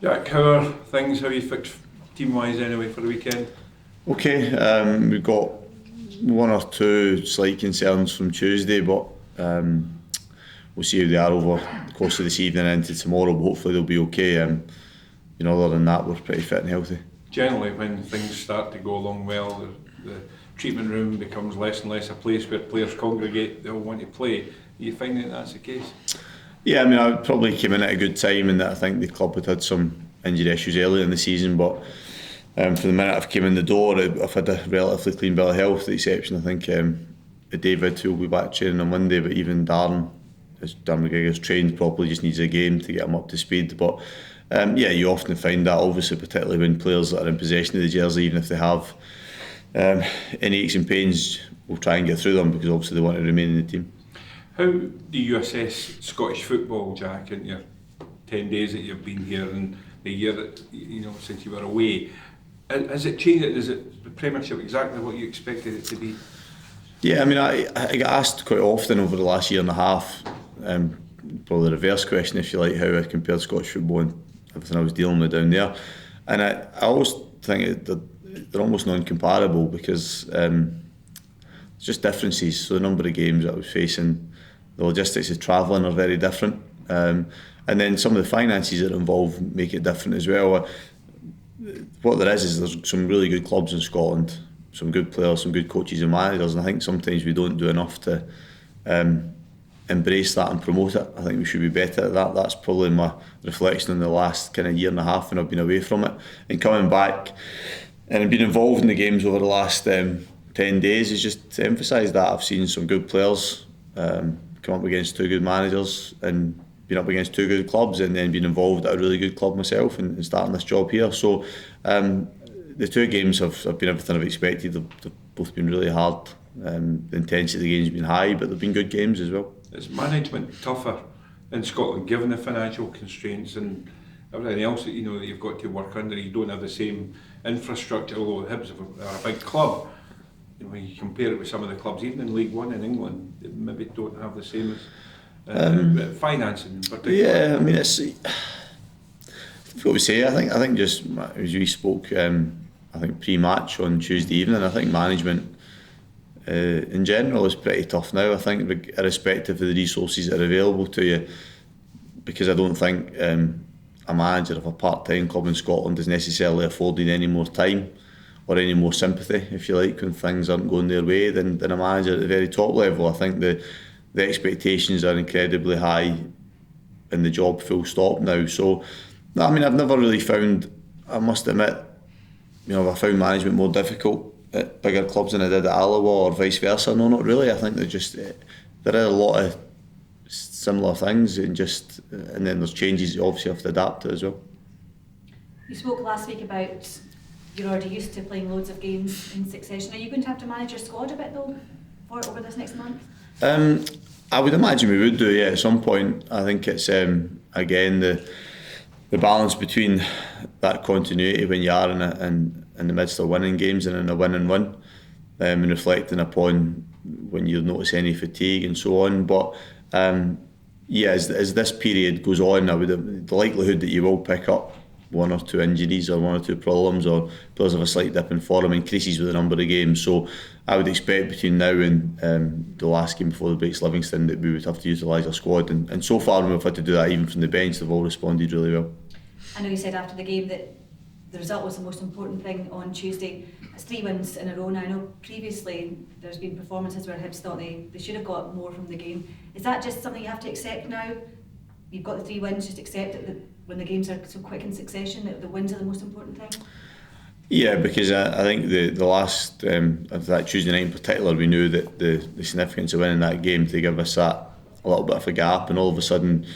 Jack, how are things? How are you fixed team-wise anyway for the weekend? Okay, we've got one or two slight concerns from Tuesday, but we'll see how they are over the course of this evening and into tomorrow. But hopefully they'll be okay. Other than that, we're pretty fit and healthy. Generally, when things start to go along well, the treatment room becomes less and less a place where players congregate, they all want to play. Are you finding that's the case? Yeah, I probably came in at a good time, and that I think the club had some injury issues earlier in the season, but for the minute I've came in the door, I've had a relatively clean bill of health, with the exception I think David, who will be back training on Monday, but even Darren McGregor's trained properly, just needs a game to get him up to speed. But you often find that, obviously, particularly when players that are in possession of the jersey, even if they have any aches and pains, we'll try and get through them because obviously they want to remain in the team. How do you assess Scottish football, Jack, in your 10 days that you've been here and the year that, since you were away? Has it changed? Is it the Premiership exactly what you expected it to be? Yeah, I get asked quite often over the last year and a half, probably the reverse question, if you like, how I compared Scottish football and everything I was dealing with down there. And I always think they're almost non-comparable because it's just differences. So the number of games that I was facing, the logistics of travelling are very different. And then some of the finances that are involved make it different as well. What there is there's some really good clubs in Scotland, some good players, some good coaches and managers, and I think sometimes we don't do enough to embrace that and promote it. I think we should be better at that. That's probably my reflection in the last kind of year and a half when I've been away from it. And coming back and being involved in the games over the last 10 days is just to emphasise that. I've seen some good players come up against two good managers and been up against two good clubs, and then been involved at a really good club myself and starting this job here. So the two games have been everything I've expected. They've both been really hard. The intensity of the games has been high, but they've been good games as well. Is management tougher in Scotland given the financial constraints and everything else that that you've got to work under? You don't have the same infrastructure, although Hibs are a big club. When you compare it with some of the clubs, even in League One in England, they maybe don't have the same as financing in particular. Yeah, it's what we say. I think just as we spoke, I think pre-match on Tuesday evening, I think management in general is pretty tough now. I think irrespective of the resources that are available to you, because I don't think a manager of a part-time club in Scotland is necessarily affording any more time or any more sympathy, if you like, when things aren't going their way than a manager at the very top level. I think the expectations are incredibly high in the job, full stop now. So, I've never really found, I must admit, I found management more difficult at bigger clubs than I did at Alloa or vice versa. No, not really. I think there are a lot of similar things and then there's changes you obviously have to adapt to as well. You spoke last week about you're already used to playing loads of games in succession. Are you going to have to manage your squad a bit though over this next month? I would imagine we would do, yeah, at some point. I think it's again the balance between that continuity when you are in the midst of winning games and in a win and reflecting upon when you notice any fatigue and so on. But as this period goes on, the likelihood that you will pick up one or two injuries or one or two problems or players have a slight dip in form increases with the number of games. So I would expect between now and the last game before the breaks Livingston that we would have to utilise our squad, and so far when we've had to do that even from the bench, they've all responded really well. I know you said after the game that the result was the most important thing on Tuesday. It's 3 wins in a row now. I know previously there's been performances where Hibs thought they should have got more from the game. Is that just something you have to accept now? You've got the 3 wins, just accept it that when the games are so quick in succession that the wins are the most important thing? Yeah, because I think the last of that Tuesday night in particular, we knew that the significance of winning that game to give us that a little bit of a gap, and all of a sudden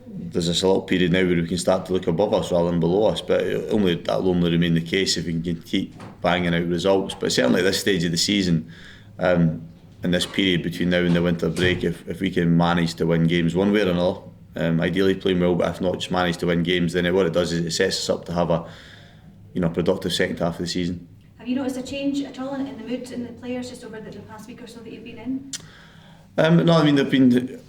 there's this little period now where we can start to look above us rather than below us, but that'll only remain the case if we can keep banging out results. But certainly at this stage of the season, in this period between now and the winter break, if we can manage to win games one way or another, ideally playing well, but if not just manage to win games, then what it does is it sets us up to have a productive second half of the season. Have you noticed a change at all in the mood in the players just over the past week or so that you've been in? No, they've been.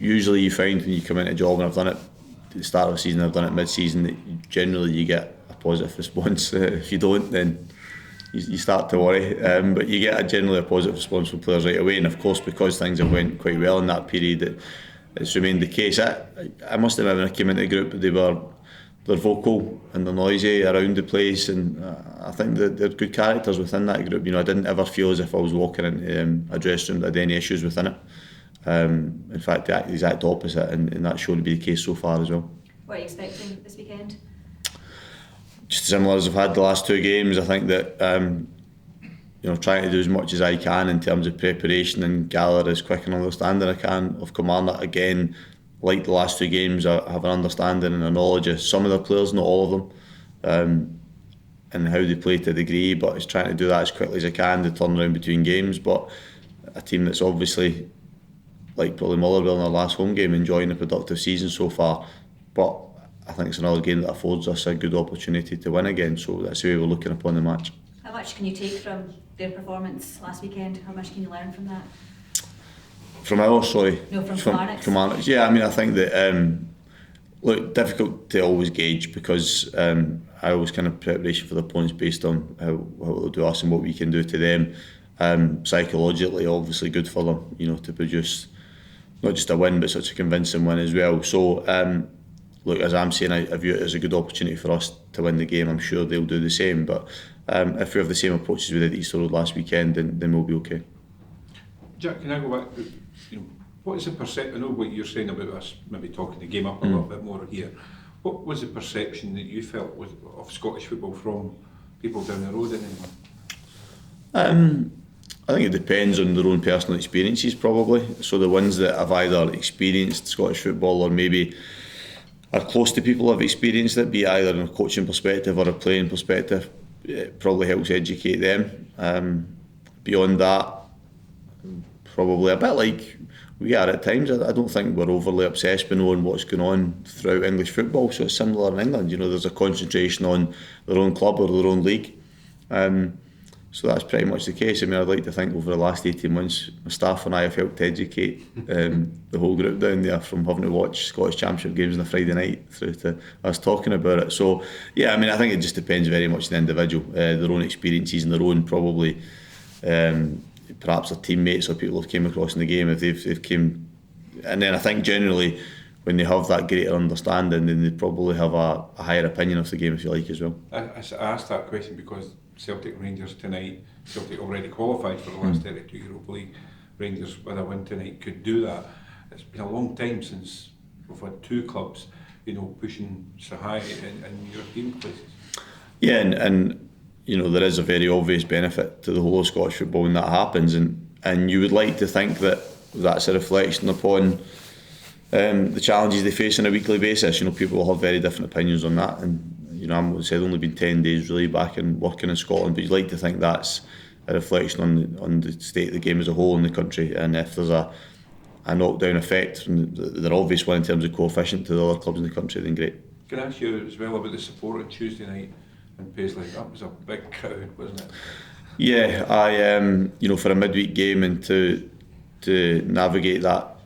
Usually, you find when you come into a job, and I've done it the start of the season, I've done it mid-season, that generally you get a positive response. If you don't, then you start to worry. But you get generally a positive response from players right away, and of course because things have went quite well in that period, it's remained the case. I must admit, when I came into the group, they're vocal and they're noisy around the place, and I think that they're good characters within that group. I didn't ever feel as if I was walking into a dressing room that had any issues within it. In fact, the exact opposite, and that's shown to be the case so far as well. What are you expecting this weekend? Just similar as I've had the last 2 games. I think that trying to do as much as I can in terms of preparation and gather as quick an understanding I can of Kilmarnock. Again, like the last 2 games, I have an understanding and a knowledge of some of the players, not all of them, and how they play to a degree, but it's trying to do that as quickly as I can to turn around between games. But a team that's obviously, like probably Motherwell in our last home game, enjoying a productive season so far, but I think it's another game that affords us a good opportunity to win again, so that's the way we're looking upon the match. How much can you take from their performance last weekend? How much can you learn from that? From ours, sorry? No, from Kilmarnock's. Kilmarnock's. Yeah, I mean, I think that, look, difficult to always gauge, because I always kind of preparation for the opponents based on how they'll do us and what we can do to them. Psychologically, obviously good for them, to produce not just a win, but such a convincing win as well. So, look, as I'm saying, I view it as a good opportunity for us to win the game. I'm sure they'll do the same, but if we have the same approach as we did at Easter Road last weekend, then we'll be okay. Jack, can I go back to, what is the perception? I know what you're saying about us maybe talking the game up a little bit more here. What was the perception that you felt of Scottish football from people down the road anyway? I think it depends on their own personal experiences, probably. So the ones that have either experienced Scottish football or maybe are close to people who have experienced it, be it either in a coaching perspective or a playing perspective, it probably helps educate them. Beyond that, probably a bit like we are at times. I don't think we're overly obsessed with knowing what's going on throughout English football, so it's similar in England. There's a concentration on their own club or their own league. So that's pretty much the case. I mean, I'd like to think over the last 18 months, my staff and I have helped educate the whole group down there, from having to watch Scottish Championship games on a Friday night through to us talking about it. So, yeah, I mean, I think it just depends very much on the individual, their own experiences and their own probably, perhaps their teammates or people who've came across in the game, if they've came. And then I think generally, when they have that greater understanding, then they probably have a higher opinion of the game, if you like, as well. I asked that question because Celtic Rangers tonight, Celtic already qualified for the last 32 Europa League. Rangers with a win tonight could do that. It's been a long time since we've had 2 clubs, pushing so high in European places. Yeah, and there is a very obvious benefit to the whole of Scottish football when that happens, and you would like to think that that's a reflection upon the challenges they face on a weekly basis. People will have very different opinions on that, and I've only been 10 days really back and working in Scotland, but you'd like to think that's a reflection on the state of the game as a whole in the country, and if there's a knockdown effect from the obvious one in terms of coefficient to the other clubs in the country, then great. Can I ask you as well about the support on Tuesday night in Paisley? That was a big crowd, wasn't it? Yeah, for a midweek game and to navigate that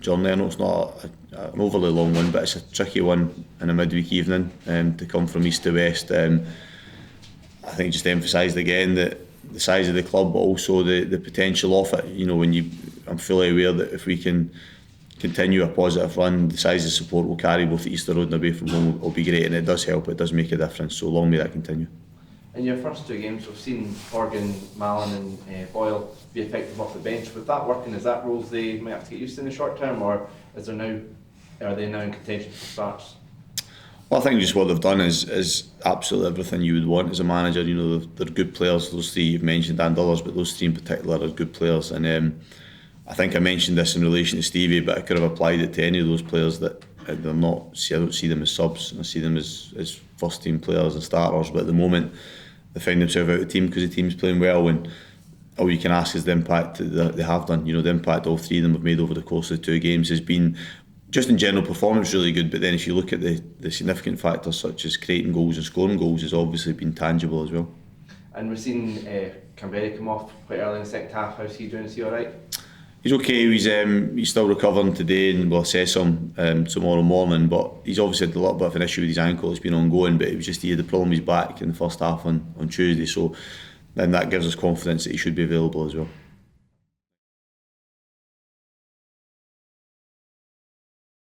journey, I know it's not an overly long one, but it's a tricky one in a midweek evening, to come from east to west. I think just emphasised again that the size of the club, but also the potential of it. I'm fully aware that if we can continue a positive run, the size of support we'll carry both at Easter Road and away from home will be great, and it does help, it does make a difference, so long may that continue. In your first 2 games, we've seen Horgan, Mallon and Boyle be effective off the bench. With that working, is that roles they might have to get used to in the short term, or are they now in contention for starts? Well, I think just what they've done is absolutely everything you would want as a manager. They're good players, those 3 you've mentioned and others, but those 3 in particular are good players. And I think I mentioned this in relation to Stevie, but I could have applied it to any of those players that they're not. I don't see them as subs, I see them as first team players and starters, but at the moment they find themselves out of the team because the team's playing well, and all you can ask is the impact that they have done. The impact all 3 of them have made over the course of the 2 games has been, just in general performance, really good, but then if you look at the significant factors such as creating goals and scoring goals, has obviously been tangible as well. And we've seen Canberra come off quite early in the second half. How's he doing? Is he alright? He's okay. He's still recovering today, and we'll assess him tomorrow morning. But he's obviously had a little bit of an issue with his ankle. It's been ongoing, but it was just he had the problem with his back in the first half on Tuesday. So then that gives us confidence that he should be available as well.